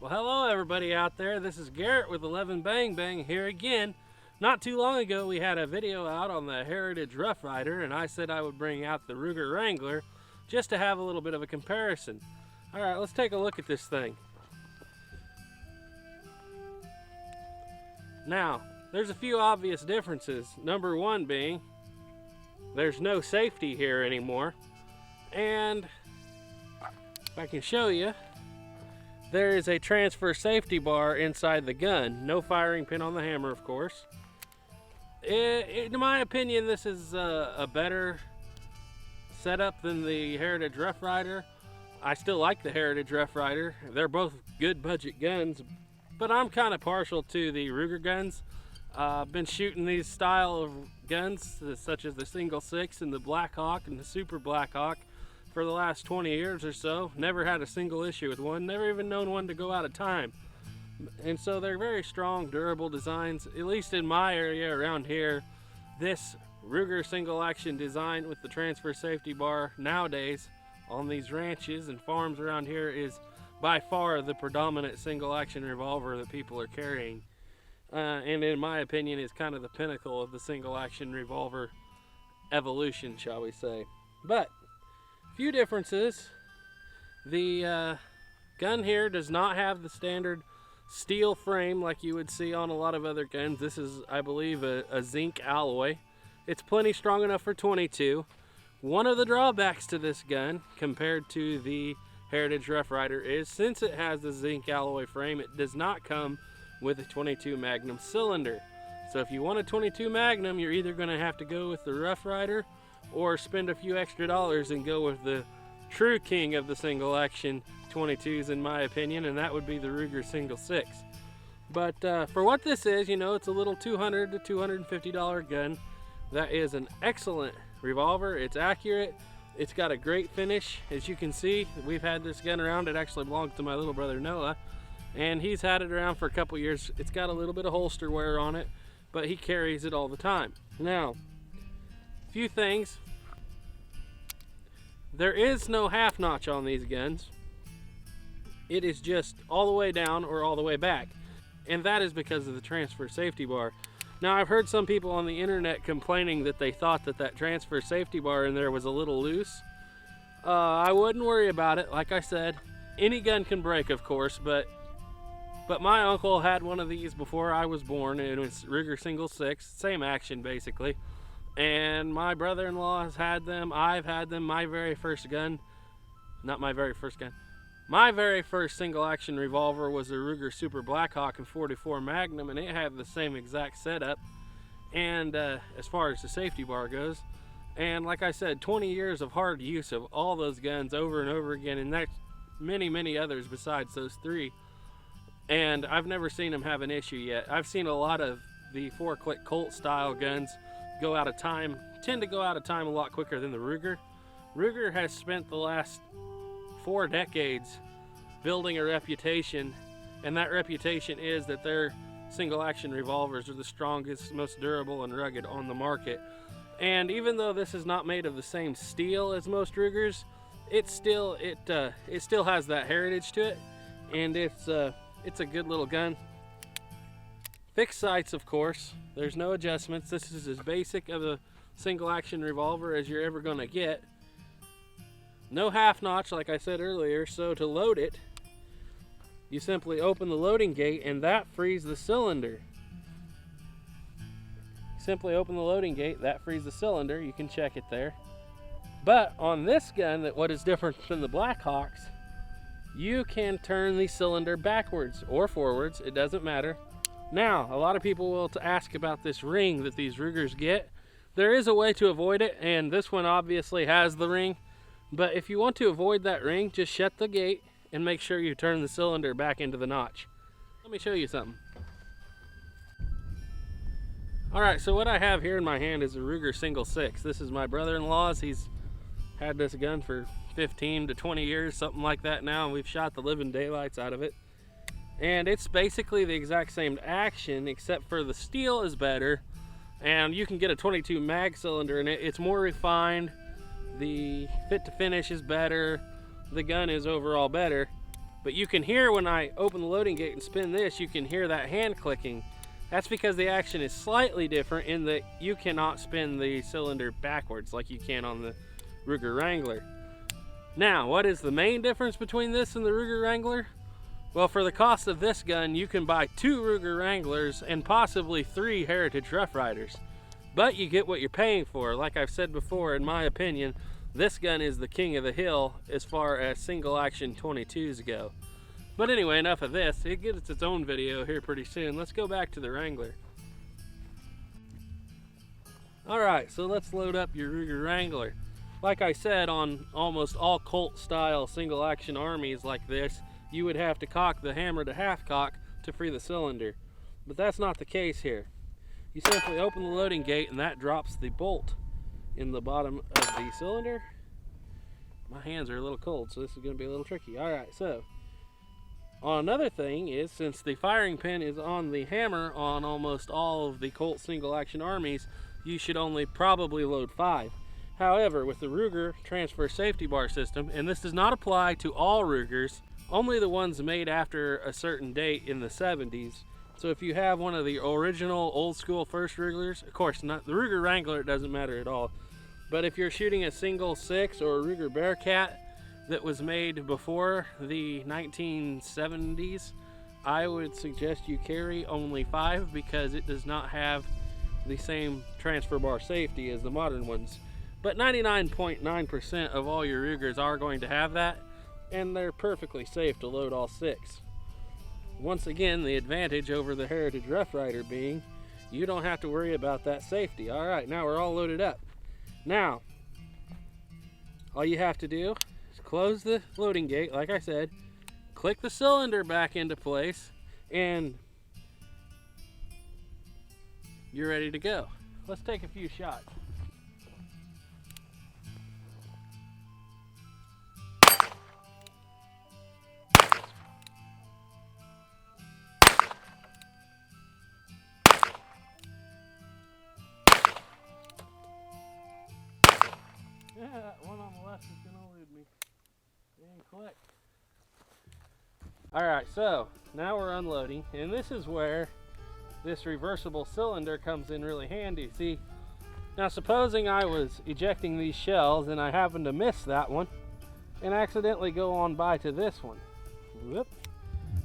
Well, hello everybody out there. This is Garrett with 11 Bang Bang here again. Not too long ago we had a video out on the Heritage Rough Rider, and I said I would bring out the Ruger Wrangler just to have a little bit of a comparison. Alright, let's take a look at this thing. Now, there's a few obvious differences. Number one being, there's no safety here anymore. And if I can show you, there is a transfer safety bar inside the gun. No firing pin on the hammer, of course. In my opinion, this is a better setup than the Heritage Rough Rider. I still like the Heritage Rough Rider. They're both good budget guns, but I'm kind of partial to the Ruger guns. I've been shooting these style of guns, such as the Single 6 and the Black Hawk and the Super Black Hawk, for the last 20 years or so. Never had a single issue with one, never even known one to go out of time. And so they're very strong, durable designs. At least in my area around here, this Ruger single action design with the transfer safety bar nowadays on these ranches and farms around here is by far the predominant single action revolver that people are carrying. And in my opinion is kind of the pinnacle of the single action revolver evolution, shall we say. But few differences. The gun here does not have the standard steel frame like you would see on a lot of other guns. This is, I believe, a zinc alloy. It's plenty strong enough for 22. One of the drawbacks to this gun compared to the Heritage Rough Rider is, since it has the zinc alloy frame, it does not come with a 22 Magnum cylinder. So if you want a 22 Magnum, you're either going to have to go with the Rough Rider or spend a few extra dollars and go with the true king of the single action 22s, in my opinion, and that would be the Ruger Single 6. But for what this is, you know, it's a little $200 to $250 gun. That is an excellent revolver. It's accurate. It's got a great finish. As you can see, we've had this gun around. It actually belongs to my little brother Noah, and he's had it around for a couple years. It's got a little bit of holster wear on it, but he carries it all the time. Now, few things. There is no half notch on these guns. It is just all the way down or all the way back, and that is because of the transfer safety bar. Now, I've heard some people on the internet complaining that they thought that transfer safety bar in there was a little loose. I wouldn't worry about it. Like I said, any gun can break, of course, but my uncle had one of these before I was born. It was Ruger Single 6, same action basically. And my brother-in-law has had them. I've had them. My very first gun, not my very first gun, my very first single action revolver was a Ruger Super Black Hawk in 44 Magnum, and it had the same exact setup, and as far as the safety bar goes. And like I said, 20 years of hard use of all those guns over and over again, and that's many others besides those three. And I've never seen them have an issue yet. I've seen a lot of the 4-click Colt style guns go out of time, tend to go out of time a lot quicker than the Ruger. Ruger has spent the last 4 decades building a reputation, and that reputation is that their single action revolvers are the strongest, most durable and rugged on the market. And even though this is not made of the same steel as most Rugers, it still has that heritage to it, and it's a good little gun. Fixed sights, of course. There's no adjustments. This is as basic of a single action revolver as you're ever going to get. No half notch, like I said earlier, so to load it, you simply open the loading gate and that frees the cylinder. Simply open the loading gate, that frees the cylinder. You can check it there. But on this gun, what is different than the Black Hawks, you can turn the cylinder backwards or forwards, it doesn't matter. Now, a lot of people will ask about this ring that these Rugers get. There is a way to avoid it, and this one obviously has the ring. But if you want to avoid that ring, just shut the gate and make sure you turn the cylinder back into the notch. Let me show you something. Alright, so what I have here in my hand is a Ruger Single 6. This is my brother-in-law's. He's had this gun for 15 to 20 years, something like that now, and we've shot the living daylights out of it. And it's basically the exact same action, except for the steel is better, and you can get a 22 mag cylinder in it. It's more refined, the fit to finish is better, the gun is overall better. But you can hear when I open the loading gate and spin this, you can hear that hand clicking. That's because the action is slightly different in that you cannot spin the cylinder backwards like you can on the Ruger Wrangler. Now, what is the main difference between this and the Ruger Wrangler? Well, for the cost of this gun, you can buy 2 Ruger Wranglers and possibly 3 Heritage Rough Riders. But you get what you're paying for. Like I've said before, in my opinion, this gun is the king of the hill as far as single action 22s go. But anyway, enough of this. It gets its own video here pretty soon. Let's go back to the Wrangler. Alright, so let's load up your Ruger Wrangler. Like I said, on almost all Colt style single action armies like this, you would have to cock the hammer to half cock to free the cylinder. But that's not the case here. You simply open the loading gate and that drops the bolt in the bottom of the cylinder. My hands are a little cold, so this is going to be a little tricky. Alright, so another thing is, since the firing pin is on the hammer on almost all of the Colt single action armies, you should only probably load 5. However, with the Ruger transfer safety bar system, and this does not apply to all Rugers, only the ones made after a certain date in the 70s. So if you have one of the original old school first Ruglers, of course not the Ruger Wrangler, it doesn't matter at all. But if you're shooting a single 6 or a Ruger Bearcat that was made before the 1970s, I would suggest you carry only 5 because it does not have the same transfer bar safety as the modern ones. But 99.9% of all your Rugers are going to have that, and they're perfectly safe to load all 6. Once again, the advantage over the Heritage Rough Rider being you don't have to worry about that safety. Alright, now we're all loaded up. Now, all you have to do close the loading gate, like I said, click the cylinder back into place, and you're ready to go. Let's take a few shots. Yeah, that one on the left is gonna elude me. And click. Alright, so now we're unloading, and this is where this reversible cylinder comes in really handy. See, now supposing I was ejecting these shells and I happen to miss that one and accidentally go on by to this one. Whoop.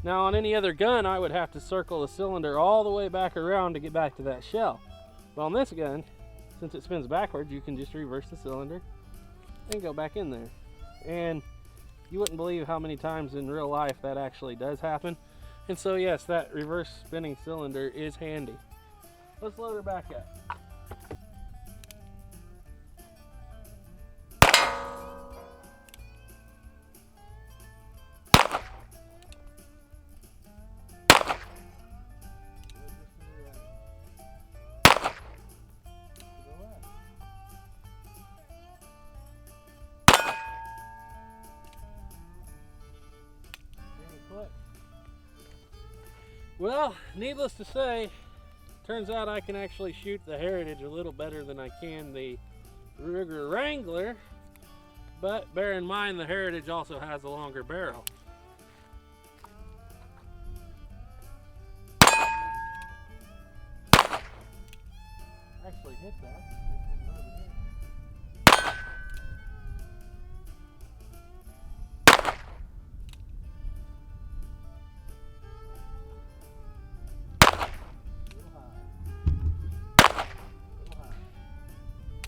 Now on any other gun I would have to circle the cylinder all the way back around to get back to that shell. But on this gun, since it spins backwards, you can just reverse the cylinder and go back in there. And you wouldn't believe how many times in real life that actually does happen. And so yes, that reverse spinning cylinder is handy. Let's load her back up. Well, needless to say, turns out I can actually shoot the Heritage a little better than I can the Ruger Wrangler, but bear in mind the Heritage also has a longer barrel. Actually hit that.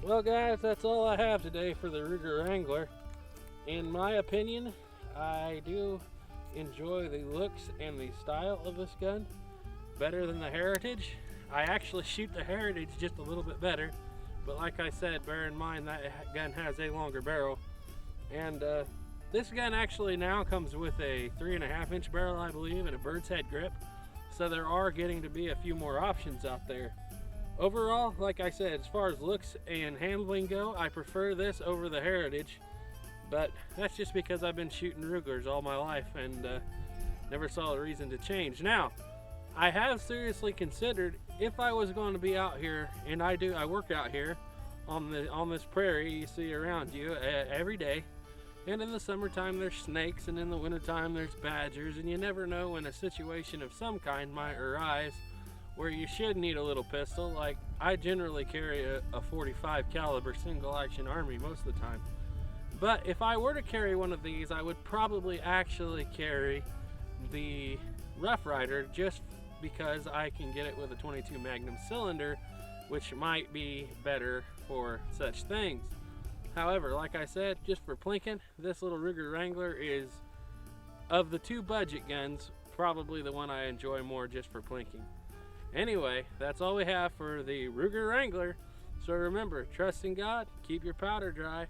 Well guys, that's all I have today for the Ruger Wrangler. In my opinion, I do enjoy the looks and the style of this gun better than the Heritage. I actually shoot the Heritage just a little bit better, but like I said, bear in mind that gun has a longer barrel. And this gun actually now comes with a 3.5-inch barrel, I believe, and a bird's head grip. So there are getting to be a few more options out there. Overall, like I said, as far as looks and handling go, I prefer this over the Heritage, but that's just because I've been shooting Rugers all my life and never saw a reason to change. Now, I have seriously considered if I was going to be out here, and I work out here on this prairie you see around you every day, And in the summertime there's snakes, and in the wintertime there's badgers, and you never know when a situation of some kind might arise where you should need a little pistol. Like, I generally carry a 45 caliber single action Army most of the time. But if I were to carry one of these, I would probably actually carry the Rough Rider, just because I can get it with a 22 Magnum cylinder, which might be better for such things. However, like I said, just for plinking, this little Ruger Wrangler is, of the two budget guns, probably the one I enjoy more just for plinking. Anyway, that's all we have for the Ruger Wrangler. So remember, trust in God, keep your powder dry.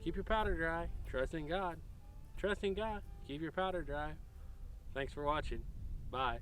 Keep your powder dry. Trust in God. Trust in God, keep your powder dry. Thanks for watching. Bye.